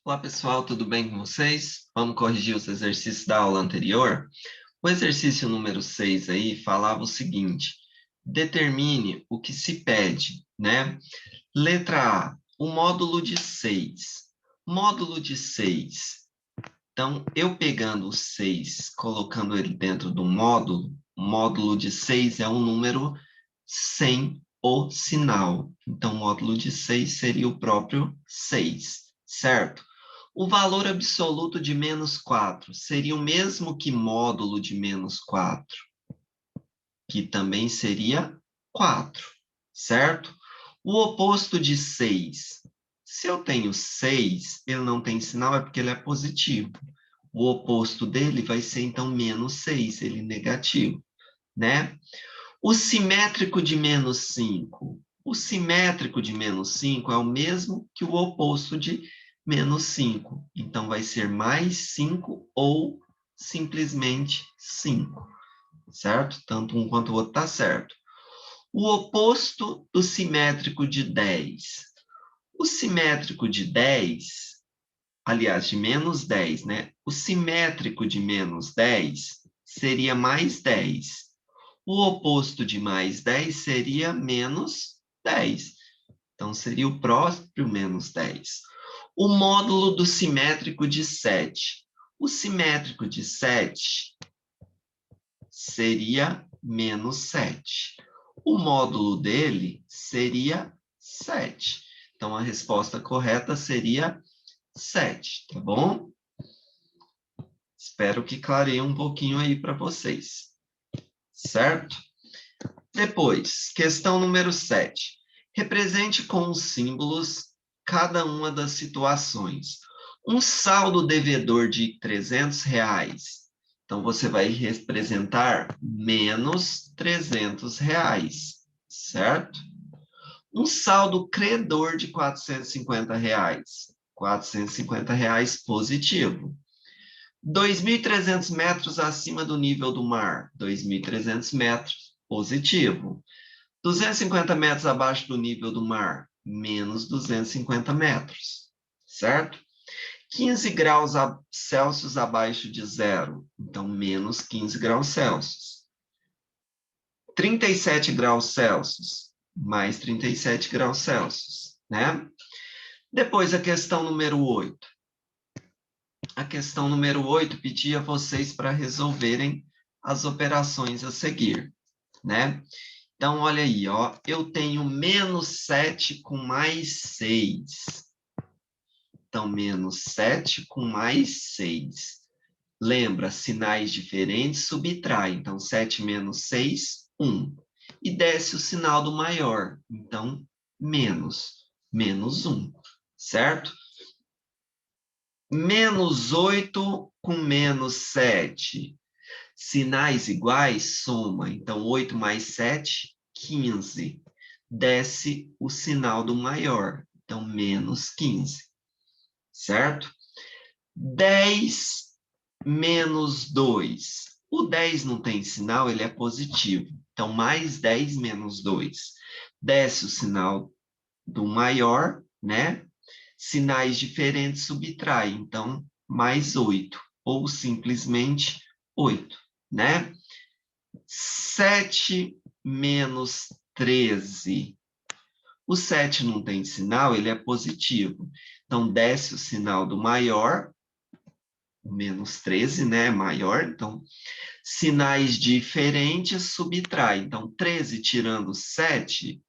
Olá pessoal, tudo bem com vocês? Vamos corrigir os exercícios da aula anterior? O exercício número 6 aí falava o seguinte: determine o que se pede, né? Letra A, o módulo de 6. Módulo de 6. Então, eu pegando o 6, colocando ele dentro do módulo, o módulo de 6 é um número sem o sinal. Então, o módulo de 6 seria o próprio 6, certo? O valor absoluto de menos 4 seria o mesmo que módulo de menos 4, que também seria 4, certo? O oposto de 6. Se eu tenho 6, ele não tem sinal, é porque ele é positivo. O oposto dele vai ser, então, menos 6, ele negativo, né? O simétrico de menos 5. O simétrico de menos 5 é o mesmo que o oposto de menos 5. Então, vai ser mais 5 ou simplesmente 5, certo? Tanto um quanto o outro está certo. O oposto do simétrico de 10. O simétrico de 10, aliás, de menos 10, né? O simétrico de menos 10 seria mais 10. O oposto de mais 10 seria menos 10. Então, seria o próprio menos 10. O módulo do simétrico de 7. O simétrico de 7 seria menos 7. O módulo dele seria 7. Então, a resposta correta seria 7, tá bom? Espero que clareie um pouquinho aí para vocês, certo? Depois, questão número 7. Represente com os símbolos cada uma das situações. Um saldo devedor de R$ 300. Então, você vai representar menos R$ 300, certo? Um saldo credor de R$ 450. R$ 450 positivo. 2.300 metros acima do nível do mar. 2.300 metros positivo. 250 metros abaixo do nível do mar, menos 250 metros, certo? 15 graus Celsius abaixo de zero, então menos 15 graus Celsius. 37 graus Celsius, mais 37 graus Celsius, né? Depois a questão número 8. A questão número 8 pedia a vocês para resolverem as operações a seguir, né? Então, olha aí, ó, eu tenho menos 7 com mais 6. Então, menos 7 com mais 6. Lembra, sinais diferentes subtrai. Então, 7 menos 6, 1. E desce o sinal do maior. Então, menos 1, certo? Menos 8 com menos 7. Sinais iguais, soma. Então, 8 mais 7, 15. Desce o sinal do maior. Então, menos 15. Certo? 10 menos 2. O 10 não tem sinal, ele é positivo. Então, mais 10 menos 2. Desce o sinal do maior, né? Sinais diferentes subtrai. Então, mais 8. Ou simplesmente 8, né? 7 menos 13. O 7 não tem sinal, ele é positivo. Então, desce o sinal do maior, menos 13, né? Maior. Então, sinais diferentes subtrai. Então, 13 tirando 7,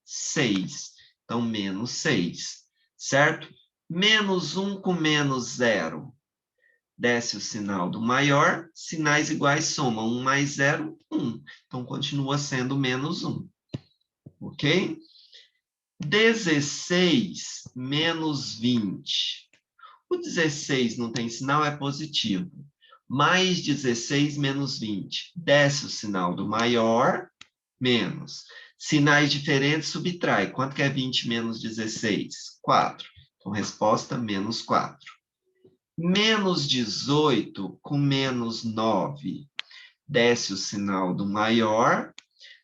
6. Então, menos 6, certo? Menos 1 com menos 0. Desce o sinal do maior, sinais iguais somam 1 mais 0, 1. Então, continua sendo menos 1. Ok? 16 menos 20. O 16 não tem sinal, é positivo. Mais 16 menos 20. Desce o sinal do maior, menos. Sinais diferentes subtrai. Quanto que é 20 menos 16? 4. Então, resposta, menos 4. Menos 18 com menos 9. Desce o sinal do maior.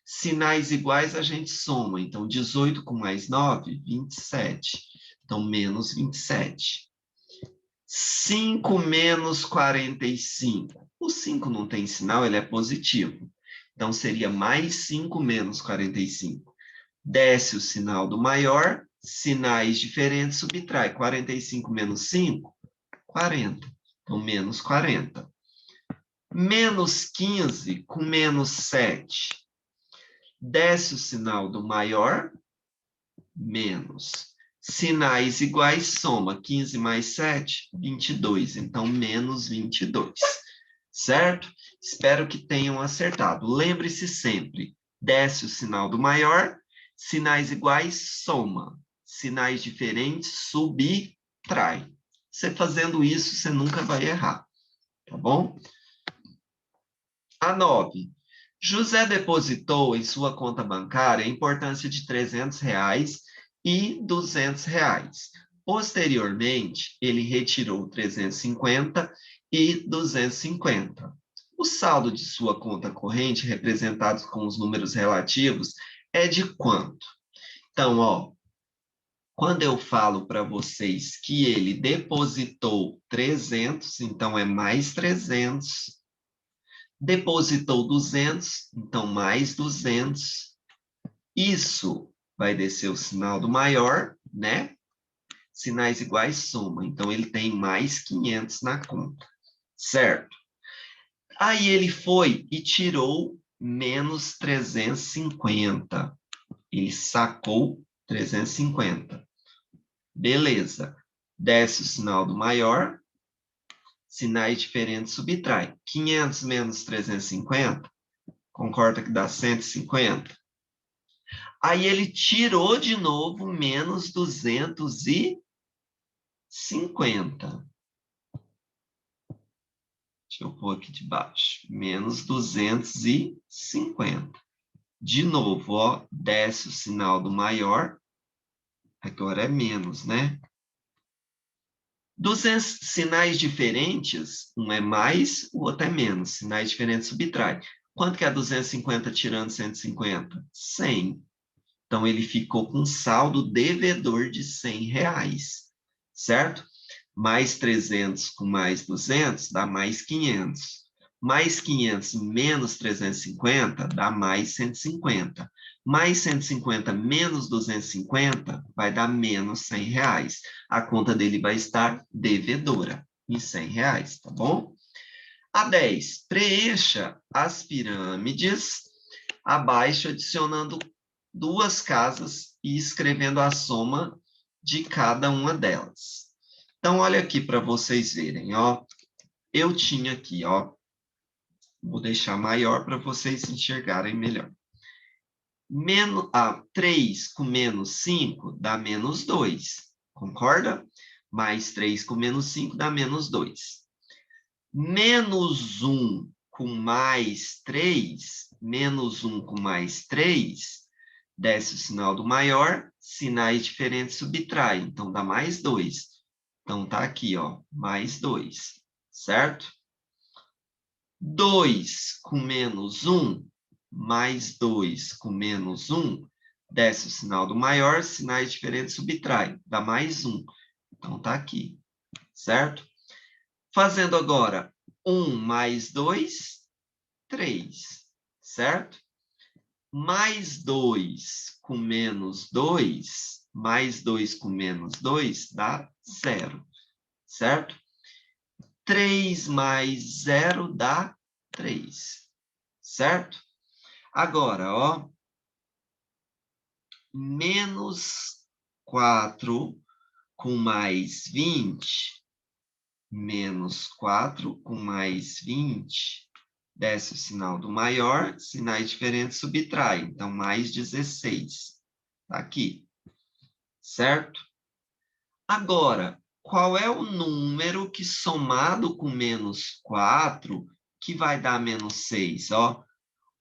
Sinais iguais a gente soma. Então, 18 com mais 9, 27. Então, menos 27. 5 menos 45. O 5 não tem sinal, ele é positivo. Então, seria mais 5 menos 45. Desce o sinal do maior, sinais diferentes, subtrai. 45 menos 5, 40. Então, menos 40. Menos 15 com menos 7. Desce o sinal do maior, menos. Sinais iguais, soma 15 mais 7, 22. Então, menos 22. Certo? Espero que tenham acertado. Lembre-se sempre, desce o sinal do maior, sinais iguais, soma. Sinais diferentes, subtrai. Você fazendo isso, você nunca vai errar. Tá bom? A 9. José depositou em sua conta bancária a importância de R$ 300 e R$ 200. Posteriormente, ele retirou 350 e 250. O saldo de sua conta corrente, representado com os números relativos, é de quanto? Então, ó, quando eu falo para vocês que ele depositou 300, então é mais 300. Depositou 200, então mais 200. Isso vai descer o sinal do maior, né? Sinais iguais soma. Então, ele tem mais 500 na conta, certo? Aí ele foi e tirou menos 350. Ele sacou 350. Beleza. Desce o sinal do maior, sinais diferentes subtrai. 500 menos 350, concorda que dá 150? Aí ele tirou de novo menos 250. Deixa eu pôr aqui de baixo. Menos 250. De novo, ó, desce o sinal do maior. Agora é menos, né? 200 sinais diferentes, um é mais, o outro é menos. Sinais diferentes subtrai. Quanto que é 250 tirando 150? 100. Então, ele ficou com saldo devedor de R$ 100, certo? Mais 300 com mais 200 dá mais 500. Mais 500 menos 350 dá mais 150. Mais 150 menos 250 vai dar menos R$ 100. A conta dele vai estar devedora em R$ 100, tá bom? A 10, preencha as pirâmides abaixo, adicionando duas casas e escrevendo a soma de cada uma delas. Então, olha aqui para vocês verem, ó. Eu tinha aqui, ó. Vou deixar maior para vocês enxergarem melhor. 3 com menos 5 dá menos 2. Concorda? Mais 3 com menos 5 dá menos 2. Menos 1 com mais 3, menos 1 com mais 3, desce o sinal do maior, sinais diferentes subtrai, então dá mais 2. Então, tá aqui, ó, mais 2, certo? 2 com menos 1, mais 2 com menos 1, desce o sinal do maior, sinais diferentes subtrai, dá mais 1. Então, tá aqui, certo? Fazendo agora 1 mais 2, 3, certo? Mais 2 com menos 2, mais 2 com menos 2 dá 0, certo? 3 mais 0 dá 3, certo? Agora, ó, menos 4 com mais 20, menos 4 com mais 20, desce o sinal do maior, sinais diferentes subtrai, então mais 16. Tá aqui, certo? Agora, qual é o número que somado com menos 4 que vai dar menos 6? Ó,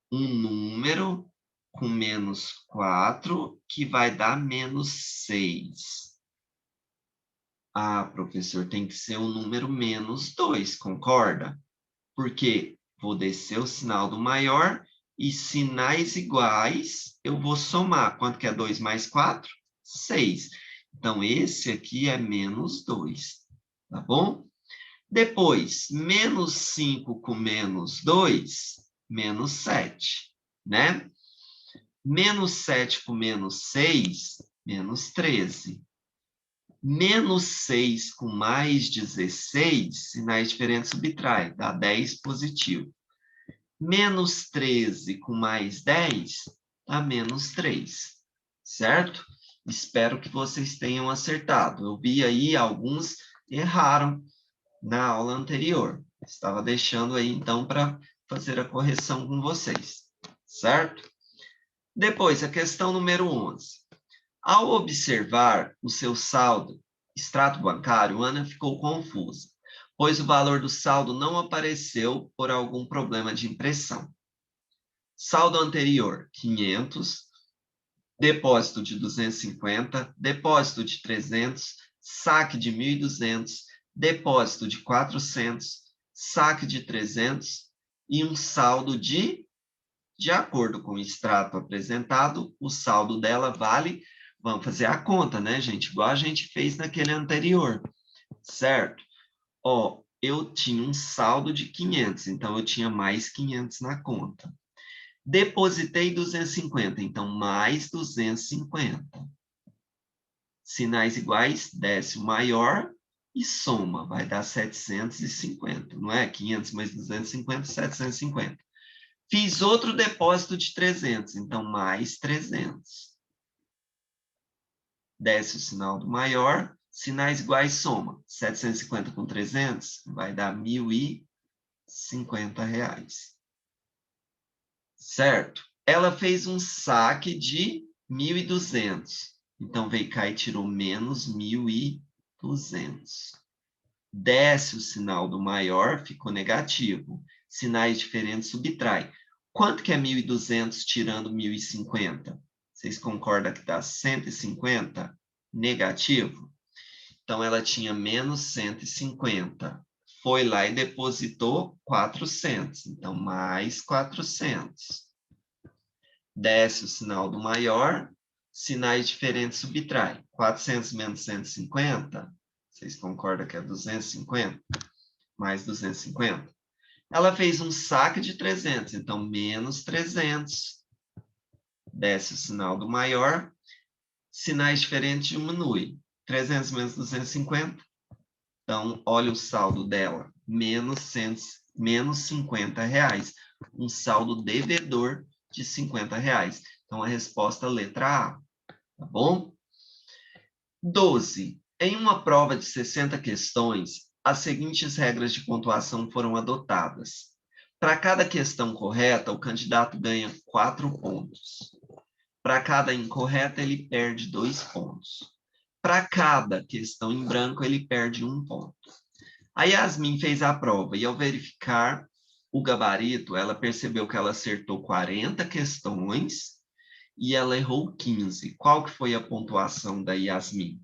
um número com menos 4 que vai dar menos 6. Ah, professor, tem que ser o número menos 2, concorda? Porque vou descer o sinal do maior e sinais iguais eu vou somar. Quanto que é 2 mais 4? 6. Então, esse aqui é menos 2, tá bom? Depois, menos 5 com menos 2, menos 7, né? Menos 7 com menos 6, menos 13. Menos 6 com mais 16, sinais diferentes subtrai, dá 10 positivo. Menos 13 com mais 10, dá menos 3, certo? Espero que vocês tenham acertado. Eu vi aí alguns erraram na aula anterior. Estava deixando aí, então, para fazer a correção com vocês, certo? Depois, a questão número 11. Ao observar o seu saldo, extrato bancário, Ana ficou confusa, pois o valor do saldo não apareceu por algum problema de impressão. Saldo anterior, 500, depósito de 250, depósito de 300, saque de 1.200, depósito de 400, saque de 300 e um saldo de acordo com o extrato apresentado, o saldo dela vale, vamos fazer a conta, né, gente? Igual a gente fez naquele anterior, certo? Ó, eu tinha um saldo de 500, então eu tinha mais 500 na conta. Depositei 250, então mais 250. Sinais iguais, desce o maior e soma, vai dar 750, não é? 500 mais 250, 750. Fiz outro depósito de 300, então mais 300. Desce o sinal do maior, sinais iguais soma. 750 com 300 vai dar R$ 1.050. Certo? Ela fez um saque de 1.200. Então, veio cá e tirou menos 1.200. Desce o sinal do maior, ficou negativo. Sinais diferentes subtrai. Quanto que é 1.200 tirando 1.050? Vocês concordam que dá 150? Negativo? Então, ela tinha menos 150. Foi lá e depositou 400. Então, mais 400. Desce o sinal do maior, sinais diferentes subtrai. 400 menos 150, vocês concordam que é 250? Mais 250. Ela fez um saque de 300, então menos 300. Desce o sinal do maior, sinais diferentes diminuem. 300 menos 250, então olha o saldo dela, menos 50 reais. Um saldo devedor de 50 reais. Então, a resposta letra A, tá bom? 12. Em uma prova de 60 questões, as seguintes regras de pontuação foram adotadas. Para cada questão correta, o candidato ganha 4 pontos. Para cada incorreta, ele perde 2 pontos. Para cada questão em branco, ele perde 1 ponto. A Yasmin fez a prova e, ao verificar o gabarito, ela percebeu que ela acertou 40 questões e ela errou 15. Qual que foi a pontuação da Yasmin?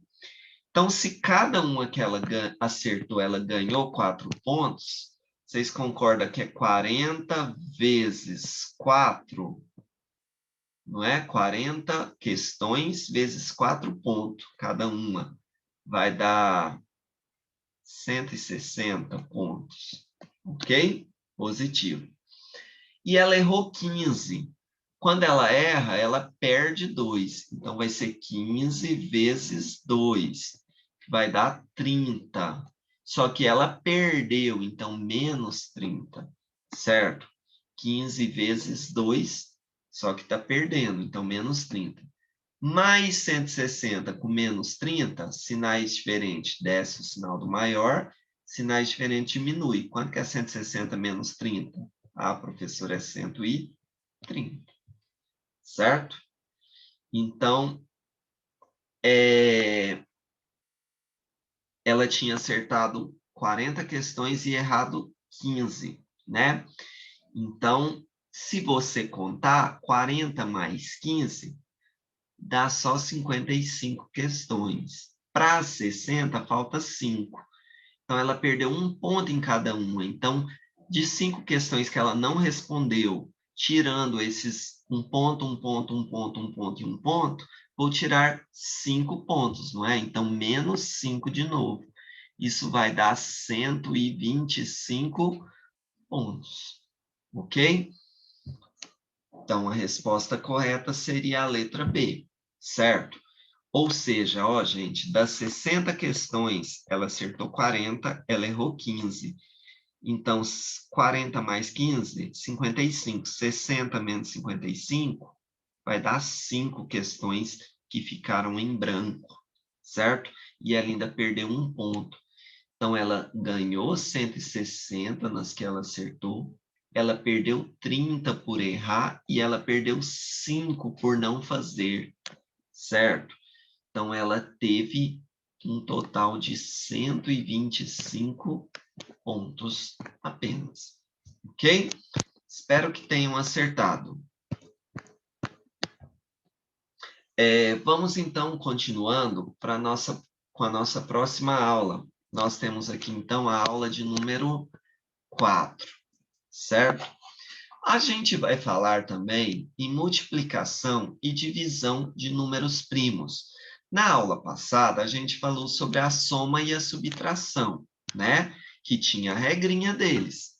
Então, se cada uma que ela acertou, ela ganhou 4 pontos, vocês concordam que é 40 vezes 4, não é? 40 questões vezes 4 pontos, cada uma. Vai dar 160 pontos, ok? Positivo. E ela errou 15. Quando ela erra, ela perde 2. Então, vai ser 15 vezes 2, que vai dar 30. Só que ela perdeu, então, menos 30, certo? 15 vezes 2, só que está perdendo, então, menos 30. Mais 160 com menos 30, sinais diferentes, desce o sinal do maior, sinais diferentes diminui. Quanto que é 160 menos 30? Ah, professor, é 130, certo? Então, ela tinha acertado 40 questões e errado 15, né? Então, se você contar 40 mais 15, dá só 55 questões. Para 60, falta 5. Então, ela perdeu 1 ponto em cada uma. Então, de 5 questões que ela não respondeu, tirando esses 1 ponto, 1 ponto, 1 ponto, 1 ponto e 1 ponto, vou tirar 5 pontos, não é? Então, menos 5 de novo. isso vai dar 125 pontos, ok? Então, a resposta correta seria a letra B, certo? Ou seja, ó, gente, das 60 questões, ela acertou 40, ela errou 15. Então, 40 mais 15, 55. 60 menos 55 vai dar 5 questões que ficaram em branco, certo? E ela ainda perdeu um ponto. Então, ela ganhou 160 nas que ela acertou, ela perdeu 30 por errar e ela perdeu 5 por não fazer, certo? Então, ela teve um total de 125 pontos apenas, ok? Espero que tenham acertado. Vamos, então, continuando com a nossa próxima aula. Nós temos aqui, então, a aula de número 4, certo? A gente vai falar também em multiplicação e divisão de números primos. Na aula passada, a gente falou sobre a soma e a subtração, né? Que tinha a regrinha deles.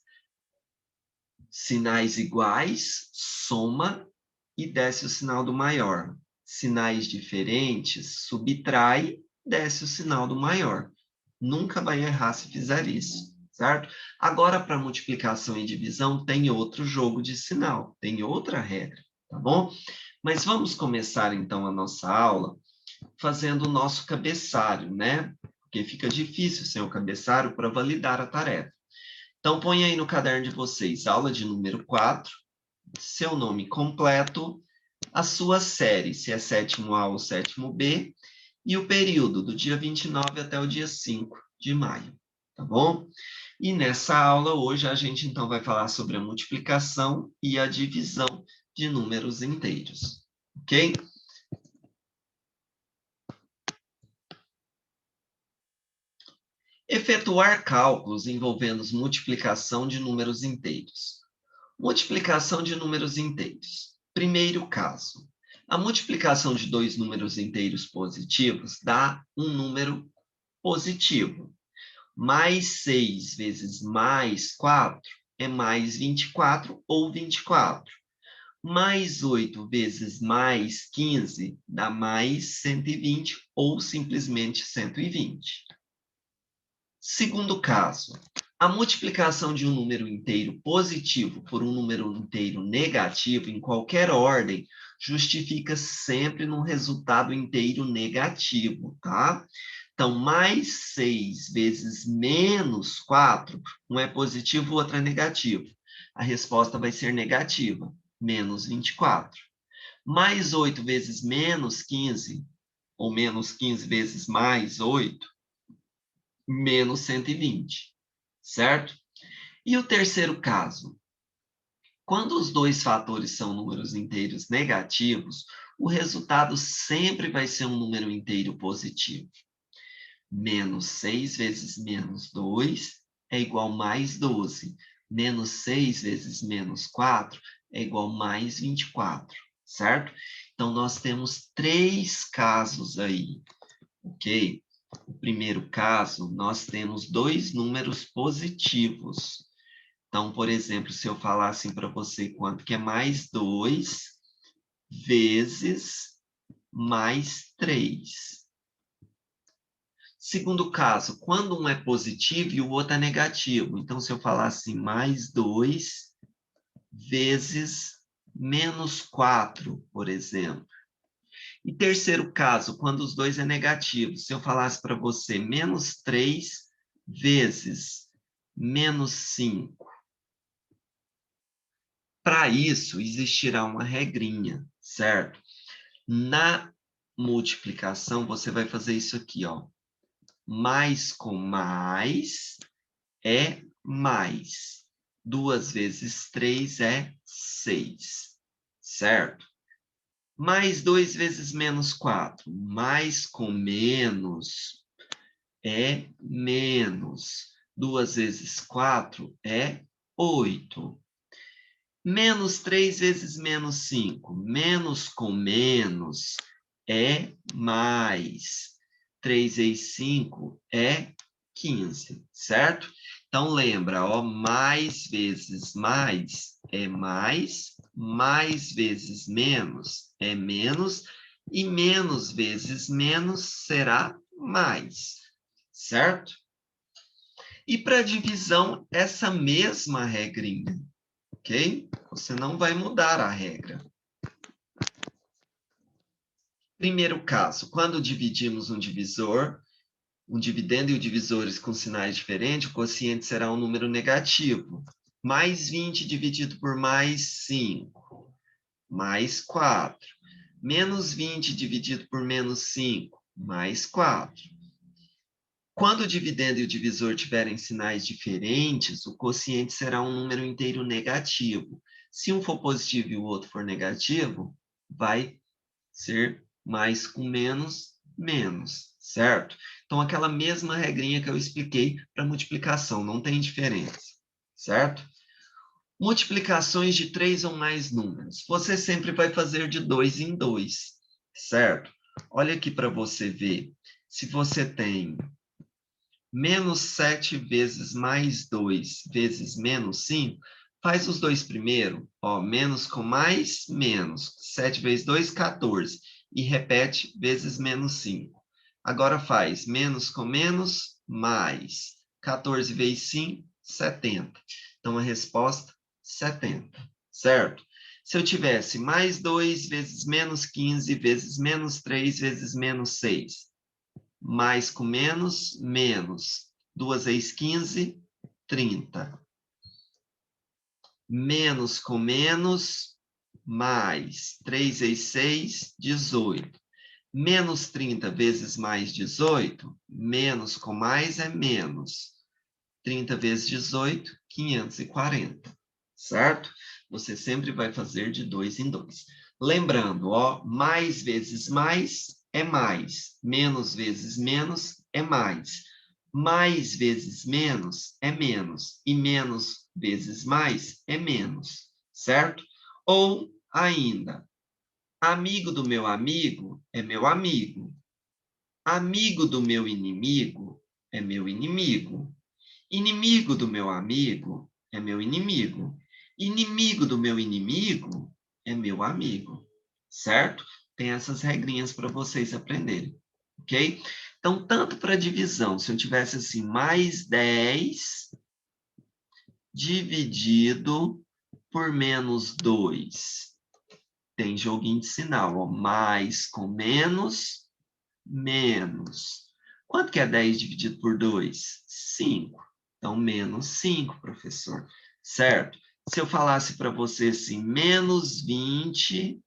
Sinais iguais, soma e desce o sinal do maior. Sinais diferentes, subtrai, desce o sinal do maior. Nunca vai errar se fizer isso, certo? Agora, para multiplicação e divisão, tem outro jogo de sinal, tem outra regra, tá bom? Mas vamos começar, então, a nossa aula fazendo o nosso cabeçalho, né? Porque fica difícil sem o cabeçalho para validar a tarefa. Então, põe aí no caderno de vocês, aula de número 4, seu nome completo, a sua série, se é sétimo A ou sétimo B, e o período, do dia 29 até o dia 5 de maio, tá bom? E nessa aula, hoje, a gente, então, vai falar sobre a multiplicação e a divisão de números inteiros, ok? Efetuar cálculos envolvendo multiplicação de números inteiros. Multiplicação de números inteiros. Primeiro caso. A multiplicação de dois números inteiros positivos dá um número positivo. Mais 6 vezes mais 4 é mais 24 ou 24. Mais 8 vezes mais 15 dá mais 120 ou simplesmente 120. Segundo caso, a multiplicação de um número inteiro positivo por um número inteiro negativo em qualquer ordem justifica sempre num resultado inteiro negativo, tá? Então, mais 6 vezes menos 4, um é positivo, o outro é negativo. A resposta vai ser negativa, menos 24. Mais 8 vezes menos 15, ou menos 15 vezes mais 8, menos 120, certo? E o terceiro caso, quando os dois fatores são números inteiros negativos, o resultado sempre vai ser um número inteiro positivo. Menos 6 vezes menos 2 é igual a mais 12. Menos 6 vezes menos 4 é igual a mais 24, certo? Então, nós temos 3 casos aí, ok? O primeiro caso, nós temos dois números positivos. Então, por exemplo, se eu falar assim para você quanto que é mais 2 vezes mais 3. Segundo caso, quando um é positivo e o outro é negativo. Então, se eu falar assim, mais 2 vezes menos 4, por exemplo. E terceiro caso, quando os dois é negativo. Se eu falasse para você menos 3 vezes menos 5. Para isso, existirá uma regrinha, certo? Na multiplicação, você vai fazer isso aqui, ó. Mais com mais é mais. 2 vezes 3 é 6, certo? Mais 2 vezes menos 4. Mais com menos é menos. 2 vezes 4 é 8. Menos 3 vezes menos 5. Menos com menos é mais. 3 vezes 5 é 15, certo? Então, lembra, ó, mais vezes mais é mais vezes menos é menos, e menos vezes menos será mais, certo? E para divisão, essa mesma regrinha, ok? Você não vai mudar a regra. Primeiro caso, quando dividimos um divisor, um dividendo e o divisores com sinais diferentes, o quociente será um número negativo. Mais 20 dividido por mais 5, mais 4. Menos 20 dividido por menos 5, mais 4. Quando o dividendo e o divisor tiverem sinais diferentes, o quociente será um número inteiro negativo. Se um for positivo e o outro for negativo, vai ser mais com menos, menos, certo? Então, aquela mesma regrinha que eu expliquei para multiplicação, não tem diferença, certo? Multiplicações de 3 ou mais números. Você sempre vai fazer de 2 em 2, certo? Olha aqui para você ver. Se você tem menos 7 vezes mais 2 vezes menos 5, faz os dois primeiro, ó, menos com mais, menos. 7 vezes 2, 14. E repete vezes menos 5. Agora faz menos com menos, mais. 14 vezes 5, 70. Então, a resposta, 70, certo? Se eu tivesse mais 2 vezes menos 15 vezes menos 3 vezes menos 6, mais com menos, menos. 2 vezes 15, 30. Menos com menos, mais. 3 vezes 6, 18. Menos 30 vezes mais 18, menos com mais é menos. 30 vezes 18, 540. Certo? Você sempre vai fazer de 2 em 2. Lembrando, ó, mais vezes mais é mais. Menos vezes menos é mais. Mais vezes menos é menos. E menos vezes mais é menos. Certo? Ou ainda, amigo do meu amigo é meu amigo. Amigo do meu inimigo é meu inimigo. Inimigo do meu amigo é meu inimigo. Inimigo do meu inimigo é meu amigo. Certo? Tem essas regrinhas para vocês aprenderem. Ok? Então, tanto para divisão, se eu tivesse assim, mais 10 dividido por menos 2. Tem joguinho de sinal, ó. Mais com menos, menos. Quanto que é 10 dividido por 2? 5. Então, menos 5, professor. Certo? Se eu falasse para você assim, menos 20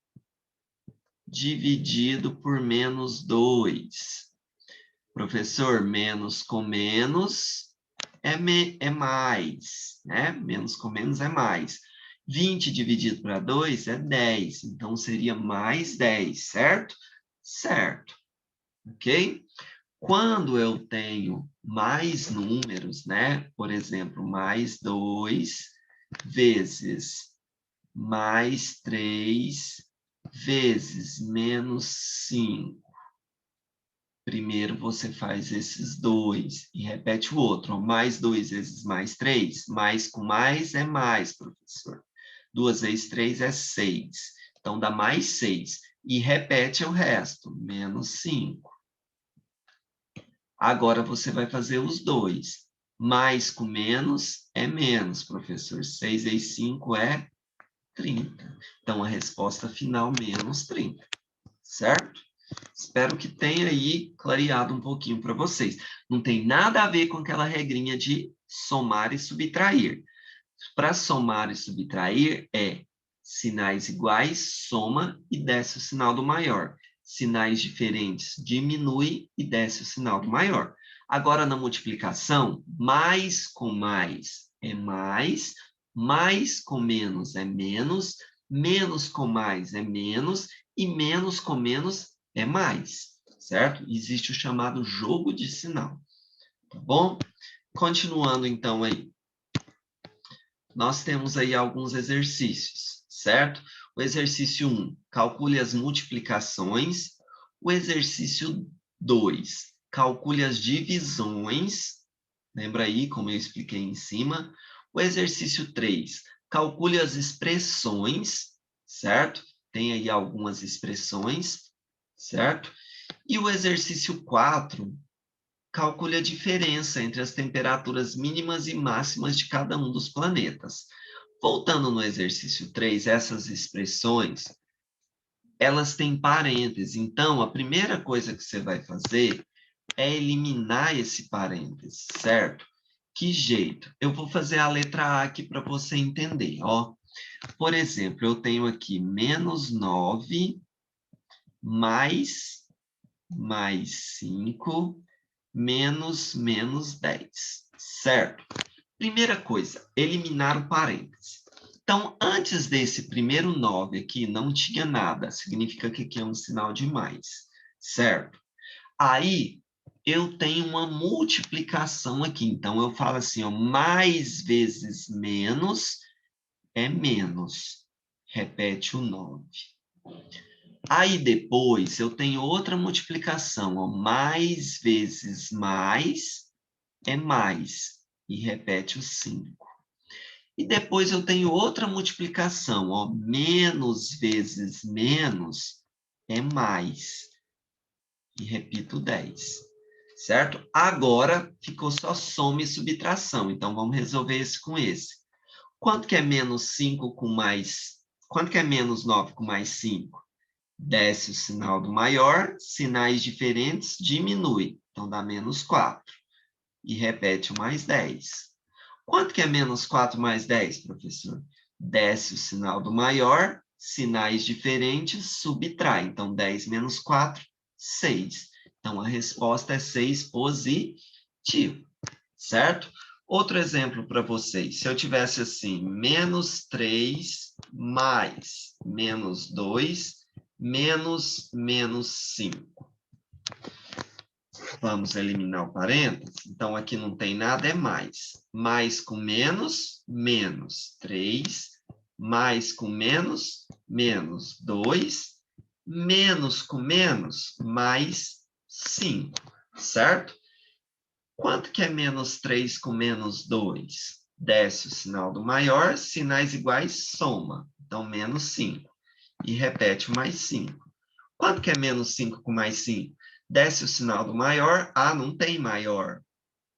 dividido por menos 2. Professor, menos com menos é mais, né? Menos com menos é mais. 20 dividido para 2 é 10. Então, seria mais 10, certo? Certo. Ok? Quando eu tenho mais números, né? Por exemplo, mais 2 vezes mais 3 vezes menos 5. Primeiro você faz esses dois e repete o outro. Mais 2 vezes mais 3. Mais com mais é mais, professor. 2 vezes 3 é 6. Então, dá mais 6. E repete o resto. Menos 5. Agora você vai fazer os dois. Mais com menos é menos, professor. 6 vezes 5 é 30. Então, a resposta final, menos 30. Certo? Espero que tenha aí clareado um pouquinho para vocês. Não tem nada a ver com aquela regrinha de somar e subtrair. Para somar e subtrair é sinais iguais, soma e desce o sinal do maior. Sinais diferentes, diminui e desce o sinal do maior. Agora, na multiplicação, mais com mais é mais com menos é menos com mais é menos, e menos com menos é mais, certo? Existe o chamado jogo de sinal, tá bom? Continuando, então, aí. Nós temos aí alguns exercícios, certo? O exercício 1, calcule as multiplicações. O exercício 2, calcule as divisões. Lembra aí, como eu expliquei em cima? O exercício 3, calcule as expressões, certo? Tem aí algumas expressões, certo? E o exercício 4, calcule a diferença entre as temperaturas mínimas e máximas de cada um dos planetas. Voltando no exercício 3, essas expressões, elas têm parênteses. Então, a primeira coisa que você vai fazer é eliminar esse parênteses, certo? Que jeito? Eu vou fazer a letra A aqui para você entender, ó. Por exemplo, eu tenho aqui menos 9 mais 5 menos 10, certo? Primeira coisa, eliminar o parênteses. Então, antes desse primeiro 9 aqui, não tinha nada, significa que aqui é um sinal de mais, certo? Aí, eu tenho uma multiplicação aqui, então eu falo assim, ó, mais vezes menos é menos. Repete o 9. Aí depois eu tenho outra multiplicação, ó, mais vezes mais é mais, e repete o 5. E depois eu tenho outra multiplicação, ó, menos vezes menos é mais, e repito 10. Certo? Agora ficou só soma e subtração, então vamos resolver esse com esse. Quanto que é menos 5 com mais... Quanto que é menos 9 com mais 5? Desce o sinal do maior, sinais diferentes, diminui. Então, dá menos 4. E repete o mais 10. Quanto que é menos 4 mais 10, professor? Desce o sinal do maior, sinais diferentes, subtrai. Então, 10 menos 4, 6. Então, a resposta é 6 positivo, certo? Outro exemplo para vocês. Se eu tivesse assim, menos 3 mais menos 2 menos 5. Vamos eliminar o parênteses. Então, aqui não tem nada, é mais. Mais com menos, menos 3. Mais com menos, menos 2. Menos com menos, mais 5. Certo? Quanto que é menos 3 com menos 2? Desce o sinal do maior, sinais iguais, soma. Então, menos 5. E repete o mais 5. Quanto que é menos 5 com mais 5? Desce o sinal do maior. Ah, não tem maior.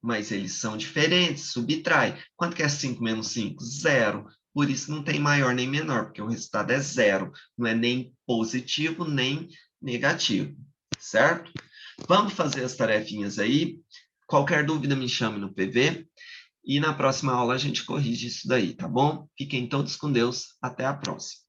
Mas eles são diferentes, subtrai. Quanto que é 5 menos 5? Zero. Por isso não tem maior nem menor, porque o resultado é zero. Não é nem positivo, nem negativo. Certo? Vamos fazer as tarefinhas aí. Qualquer dúvida me chame no PV. E na próxima aula a gente corrige isso daí, tá bom? Fiquem todos com Deus. Até a próxima.